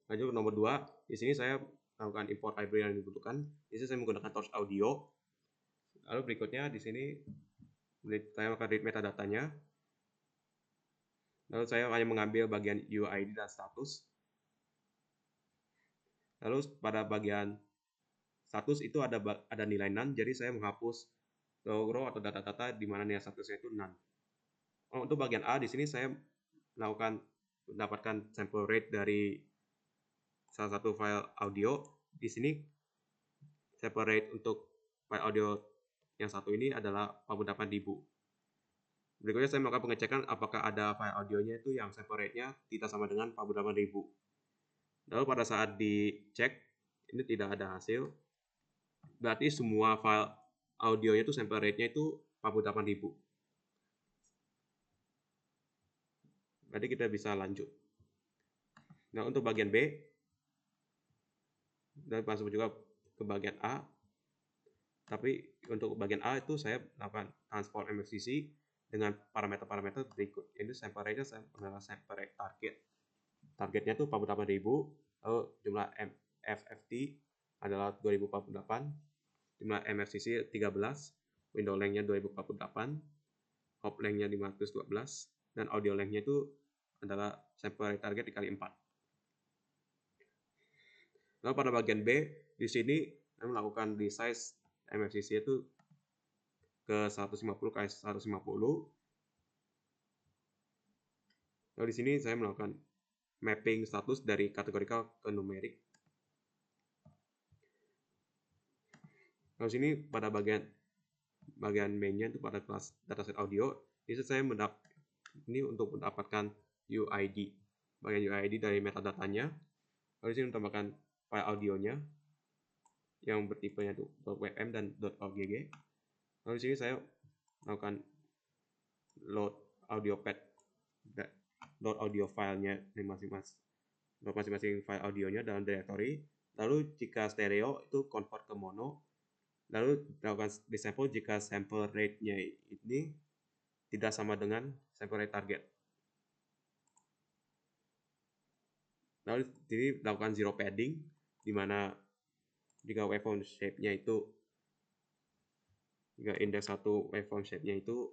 Lanjut ke nomor 2, di sini saya melakukan import library yang dibutuhkan. Di sini saya menggunakan Torch Audio. Lalu berikutnya di sini saya akan read metadatanya. Lalu saya hanya mengambil bagian UID dan status. Lalu pada bagian status itu ada nilai none, jadi saya menghapus row atau data-data di mana nilai statusnya itu none. Untuk bagian A di sini saya mendapatkan sample rate dari salah satu file audio. Di sini sample rate untuk file audio yang satu ini adalah 48.000. Berikutnya saya melakukan pengecekan apakah ada file audionya itu yang sample rate-nya tidak sama dengan 48.000. Lalu pada saat dicek ini tidak ada hasil. Berarti semua file audionya itu sample rate-nya itu 48.000. Berarti kita bisa lanjut. Nah, untuk bagian B, dan masuk juga ke bagian A. Tapi untuk bagian A itu saya melakukan transport MFCC dengan parameter-parameter berikut. Ini sample rate-nya adalah sample rate target. Targetnya itu 48.000, lalu jumlah FFT adalah 2048, jumlah MFCC 13, window length-nya 2048, hop length-nya 512, dan audio length-nya itu adalah sample rate target dikali 4. Lalu pada bagian B, di sini saya melakukan resize MFCC itu ke 150 kali 150. Lalu di sini saya melakukan mapping status dari kategorikal ke numerik. Lalu sini pada bagian mainnya itu pada kelas dataset audio, ini saya ini untuk mendapatkan UID. Bagian UID dari metadatanya. Lalu sini menambahkan file audionya yang bertipenya itu .wm dan .ogg. Lalu di sini saya melakukan load audio pad load audio filenya masing-masing file audionya dalam directory. Lalu jika stereo itu convert ke mono. Lalu dilakukan disampel jika sample rate-nya ini tidak sama dengan sample rate target. Lalu ini dilakukan zero padding, di mana jika waveform shape-nya itu, jika indeks 1 waveform shape-nya itu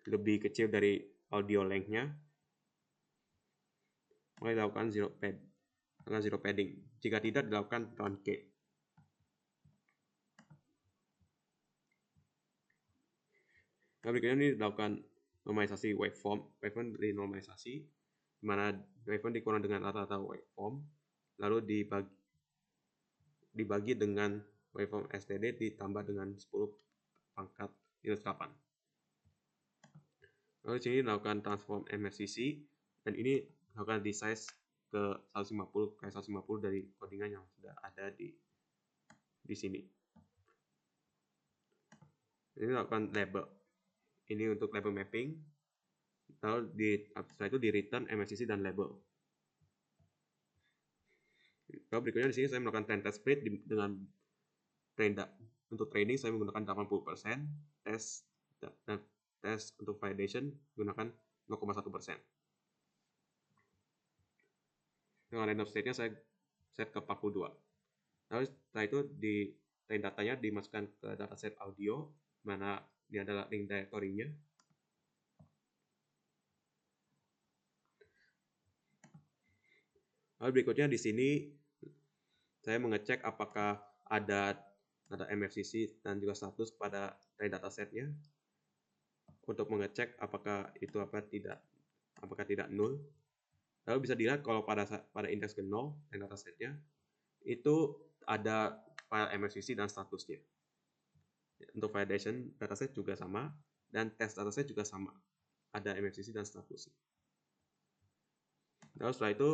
lebih kecil dari audio length-nya, maka dilakukan zero padding. Jika tidak, dilakukan truncate. Nah, berikutnya ini dilakukan normalisasi waveform dinormalisasi, di mana waveform dikurang dengan rata-rata waveform, lalu dibagi dengan waveform STD ditambah dengan 10 pangkat minus 8. Lalu di sini dilakukan transform MFCC, dan ini dilakukan resize ke 150 kali 150 dari codingan yang sudah ada di sini. Ini dilakukan label. Ini untuk label mapping. Lalu setelah itu di return MFCC dan label. Lalu berikutnya di sini saya melakukan trend test split dengan untuk training saya menggunakan 80%, tes untuk validation menggunakan 0,1%. Dengan random state-nya saya set ke 42. Lalu setelah itu di train datanya dimasukkan ke dataset audio, mana ini adalah link directory-nya. Lalu berikutnya di sini saya mengecek apakah ada MFCC dan juga status pada train datasetnya untuk mengecek apakah itu apakah tidak null. Lalu bisa dilihat kalau pada indeks ke 0 train datasetnya itu ada file MFCC dan statusnya. Untuk validation dataset juga sama, dan test dataset juga sama, ada MFCC dan statusnya. Lalu setelah itu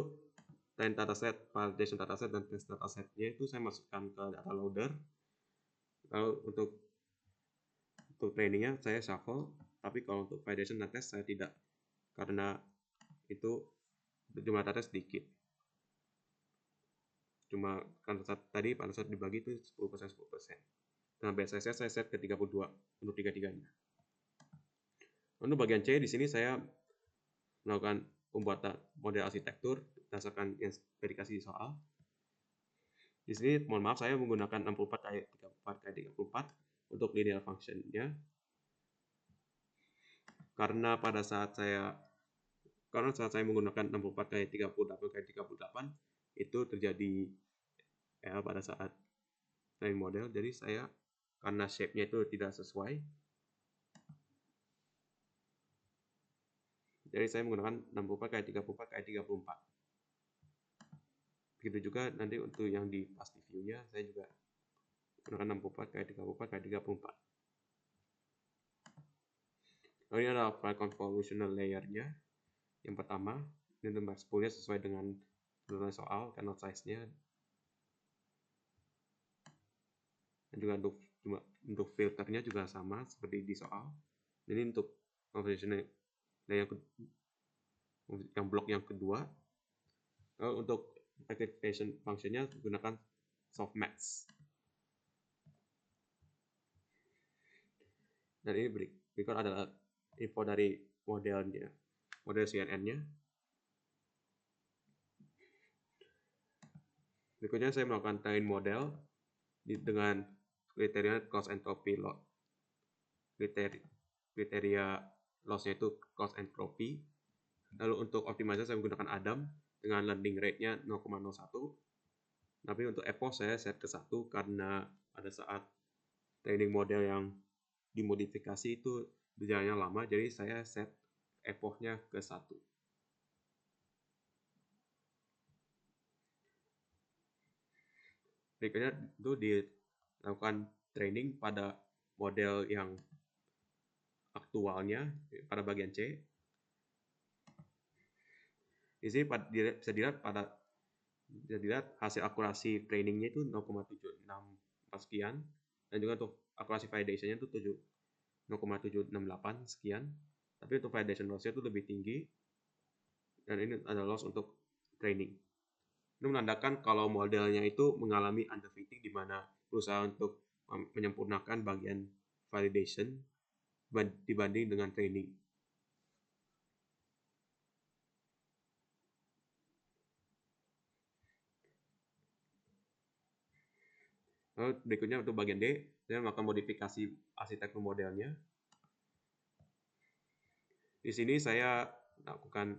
train dataset, validation dataset, dan test datasetnya itu saya masukkan ke data loader. Lalu untuk trainingnya saya shuffle, tapi kalau untuk validation dan test saya tidak, karena itu jumlah data sedikit. Cuma kan tadi pada saat dibagi itu 10%. Nah, BSS saya set ke 32 untuk tiga-tiganya. Untuk bagian C di sini saya melakukan pembuatan model arsitektur berdasarkan yang sudah dikasih di soal. Di sini mohon maaf saya menggunakan 64x34x34 untuk linear function-nya. Karena saat saya menggunakan 64x38x38 itu terjadi pada saat training model, jadi saya karena shape-nya itu tidak sesuai, jadi saya menggunakan 64x34x34. Begitu juga nanti untuk yang di pasti view-nya saya juga menggunakan 64x34x34. Lalu ini adalah file convolutional layer-nya. Yang pertama, ini untuk max pool-nya sesuai dengan tuntutan soal, kernel size-nya. Dan juga untuk filternya juga sama seperti di soal. Ini untuk convolutional layer yang blok yang kedua. Lalu untuk activation function-nya gunakan softmax. Dan ini berikut adalah info dari modelnya, model CNN-nya. Berikutnya saya melakukan train model dengan kriteria cost entropy loss. Kriteria loss-nya itu cost entropy. Lalu untuk optimasi saya menggunakan Adam dengan landing rate-nya 0,01. Tapi untuk epoch saya set ke 1 karena pada saat training model yang dimodifikasi itu berjalannya lama, jadi saya set epoch-nya ke 1. Berikutnya itu dilakukan training pada model yang aktualnya pada bagian C. Di sini bisa dilihat hasil akurasi trainingnya itu 0,764 sekian, dan juga untuk akurasi validation-nya itu 0,768 sekian. Tapi untuk validation loss-nya itu lebih tinggi, dan ini adalah loss untuk training. Ini menandakan kalau modelnya itu mengalami underfitting, di mana berusaha untuk menyempurnakan bagian validation dibanding dengan training. Lalu berikutnya untuk bagian D, saya melakukan modifikasi arsitektur modelnya. Di sini saya lakukan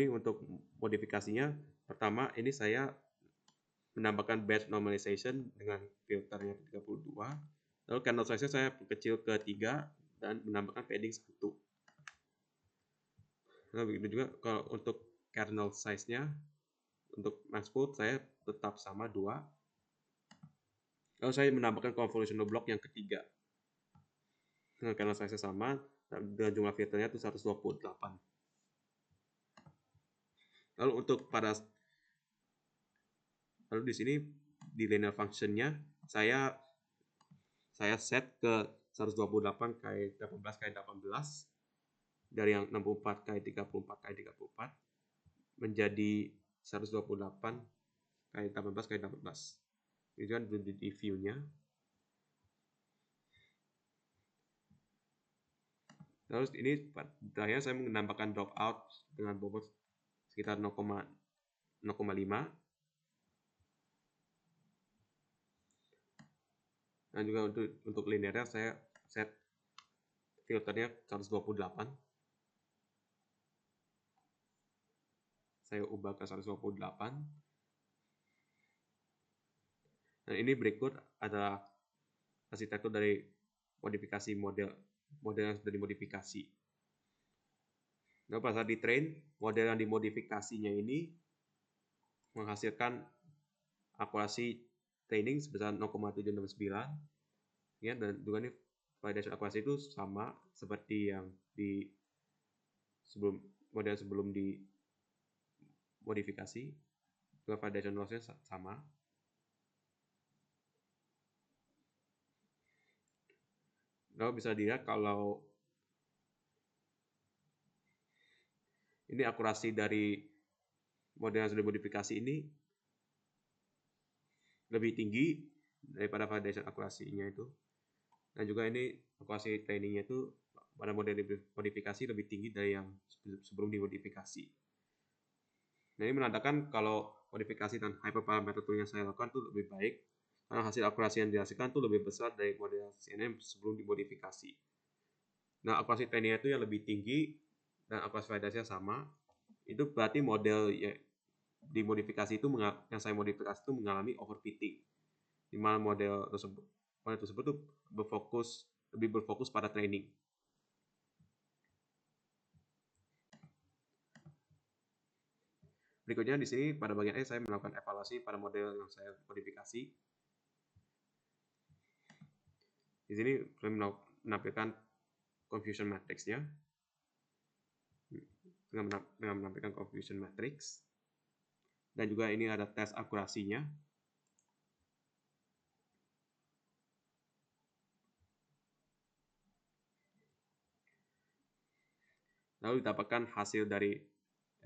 untuk modifikasinya. Pertama, ini saya menambahkan batch normalization dengan filternya 32. Lalu kernel size-nya saya kecil ke 3 dan menambahkan padding 1. Nah, begitu juga kalau untuk kernel size-nya, untuk max pool saya tetap sama 2. Lalu saya menambahkan convolutional block yang ketiga. Nah, kernel size-nya sama, dan jumlah filternya itu 128. Lalu di sini di linear function-nya saya set ke 128x18x18 dari yang 64x34x34 menjadi 128x18x18. Ini kan di view-nya. Terus ini terakhir saya menambahkan dropout dengan bobot sekitar 0,5. Dan juga untuk linearnya saya set filternya 128. Saya ubah ke 128. Dan ini berikut adalah arsitektur dari modifikasi model yang sudah dimodifikasi. Nah, pada saat di train, model yang dimodifikasinya ini menghasilkan akurasi training sebesar 0,769. Ya, dan juga nih validation akurasi itu sama seperti yang di model sebelum dimodifikasi. Juga validation loss-nya sama. Lalu bisa dilihat kalau ini akurasi dari model yang sudah dimodifikasi ini lebih tinggi daripada validation akurasinya itu. Dan juga ini akurasi trainingnya itu pada model dimodifikasi lebih tinggi dari yang sebelum dimodifikasi. Nah, ini menandakan kalau modifikasi dan hyperparameter tool yang saya lakukan itu lebih baik karena hasil akurasi yang dihasilkan itu lebih besar dari model CNN sebelum dimodifikasi. Nah, akurasi trainingnya itu yang lebih tinggi dan akurasi validasinya sama. Itu berarti model yang dimodifikasi itu yang saya modifikasi itu mengalami overfitting, di mana model tersebut tuh lebih berfokus pada training. Berikutnya di sini pada bagian saya melakukan evaluasi pada model yang saya modifikasi. Di sini saya menampilkan confusion matrix-nya dengan menampilkan confusion matrix, dan juga ini ada tes akurasinya. Lalu didapatkan hasil dari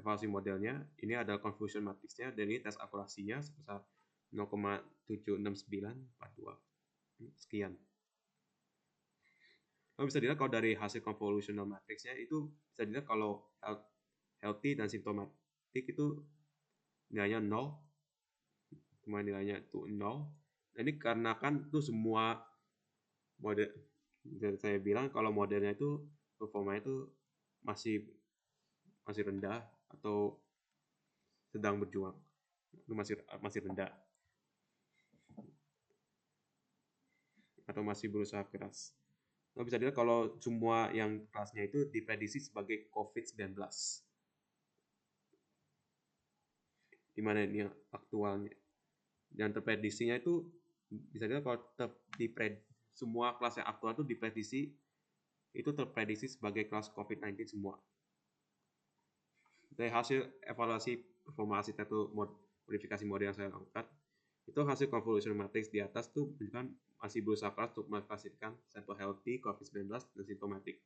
evaluasi modelnya. Ini adalah confusion matrix-nya dan ini tes akurasinya sebesar 0,76942. Sekian. Lalu bisa dilihat kalau dari hasil convolutional matrix-nya itu bisa dilihat kalau healthy dan symptomatic itu nilainya 0, cuma nilainya itu 0. Nah, ini karena kan itu semua model, saya bilang kalau modelnya itu performanya itu masih rendah atau sedang berjuang, itu masih rendah atau masih berusaha keras. Nah, bisa dilihat kalau semua yang kelasnya itu diprediksi sebagai COVID-19. Di mana ini yang aktualnya. Dan terprediksinya itu bisa dilihat kalau semua kelas yang aktual itu diprediksi itu terprediksi sebagai kelas COVID-19 semua. Dari hasil evaluasi performa arsitektur modifikasi model yang saya lakukan, itu hasil convolution matrix di atas tuh menunjukkan masih berusaha keras untuk mengklasifikasikan sampel healthy, COVID-19, dan symptomatic.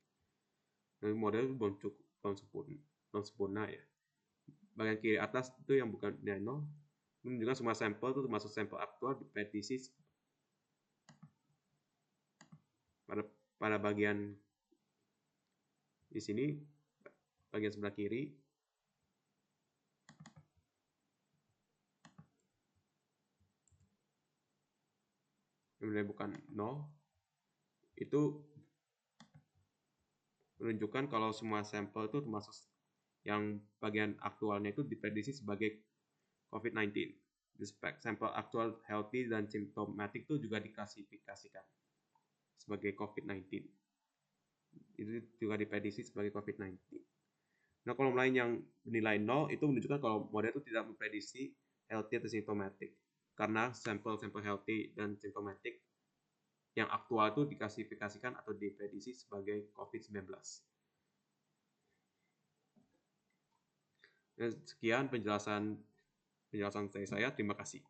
Dan model itu belum sempurna ya. Bagian kiri atas itu yang bukan nano menunjukkan semua sampel itu termasuk sampel aktual diprediksi pada bagian di sini, bagian sebelah kiri. Yang bukan 0 itu menunjukkan kalau semua sampel itu termasuk yang bagian aktualnya itu diprediksi sebagai COVID-19. Sampel aktual healthy dan symptomatic itu juga diklasifikasikan sebagai COVID-19. Itu juga diprediksi sebagai COVID-19. Nah, kolom lain yang bernilai 0 itu menunjukkan kalau model itu tidak memprediksi healthy atau symptomatic. Karena sampel-sampel healthy dan symptomatic yang aktual itu diklasifikasikan atau diprediksi sebagai COVID-19. Sekian penjelasan dari saya. Terima kasih.